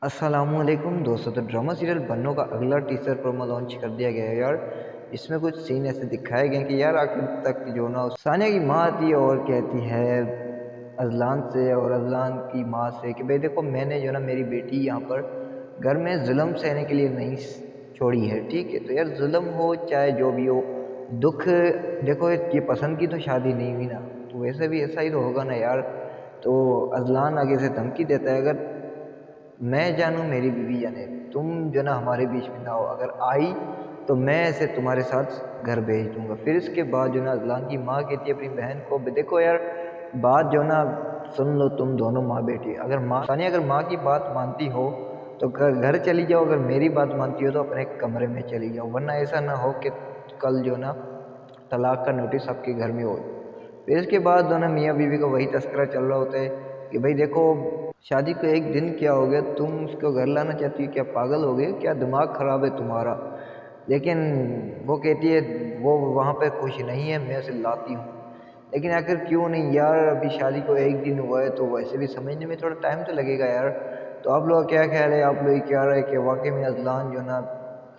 السلام علیکم دوستوں، تو ڈرامہ سیریل بنو کا اگلا ٹیزر پرومو لانچ کر دیا گیا ہے یار۔ اس میں کچھ سین ایسے دکھائے گئے کہ یار آخر تک جو نا ثانیہ کی ماں آتی ہے اور کہتی ہے اذلان سے اور اذلان کی ماں سے کہ بھائی دیکھو میں نے جو نا میری بیٹی یہاں پر گھر میں ظلم سہنے کے لیے نہیں چھوڑی ہے، ٹھیک ہے؟ تو یار ظلم ہو چاہے جو بھی ہو، دکھ دیکھو یہ پسند کی تو شادی نہیں ہوئی نا، تو ویسے بھی ایسا ہی تو ہوگا نا یار۔ تو اذلان آگے سے دھمکی دیتا ہے، اگر میں جانوں میری بیوی جانے تم جو نا ہمارے بیچ میں نہ ہو، اگر آئی تو میں ایسے تمہارے ساتھ گھر بھیج دوں گا۔ پھر اس کے بعد جو نا اذلان کی ماں کہتی ہے اپنی بہن کو، دیکھو یار بات جو نا سن لو تم دونوں ماں بیٹی، اگر ماں ثانیہ اگر ماں کی بات مانتی ہو تو گھر چلی جاؤ، اگر میری بات مانتی ہو تو اپنے کمرے میں چلی جاؤ، ورنہ ایسا نہ ہو کہ کل جو نا طلاق کا نوٹس آپ کے گھر میں ہو۔ پھر اس کے بعد دونوں میاں بیوی کا وہی تذکرہ چل رہا ہوتا ہے کہ بھائی دیکھو شادی کو ایک دن کیا ہو گیا، تم اس کو گھر لانا چاہتی ہو، کیا پاگل ہو گئے، کیا دماغ خراب ہے تمہارا؟ لیکن وہ کہتی ہے وہ وہاں پہ خوش نہیں ہے، میں اسے لاتی ہوں۔ لیکن آخر کیوں نہیں یار، ابھی شادی کو ایک دن ہوا ہے تو ویسے بھی سمجھنے میں تھوڑا ٹائم تو لگے گا یار۔ تو آپ لوگ کیا خیال ہے، آپ لوگ کیا رہے کہ واقعی میں اذلان جو نا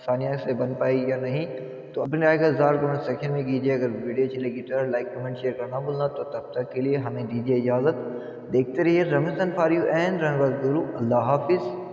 ثانیہ سے بن پائی یا نہیں؟ تو اپنے رائے کا اظہار کمنٹ سیکشن میں کیجیے۔ اگر ویڈیو اچھی لگی تو یار لائک کمنٹ شیئر کرنا بھولنا۔ تو تب تک کے لیے ہمیں دیجیے اجازت، دیکھتے رہیے رمضان فار یو اینڈ رنگ گرو۔ اللہ حافظ۔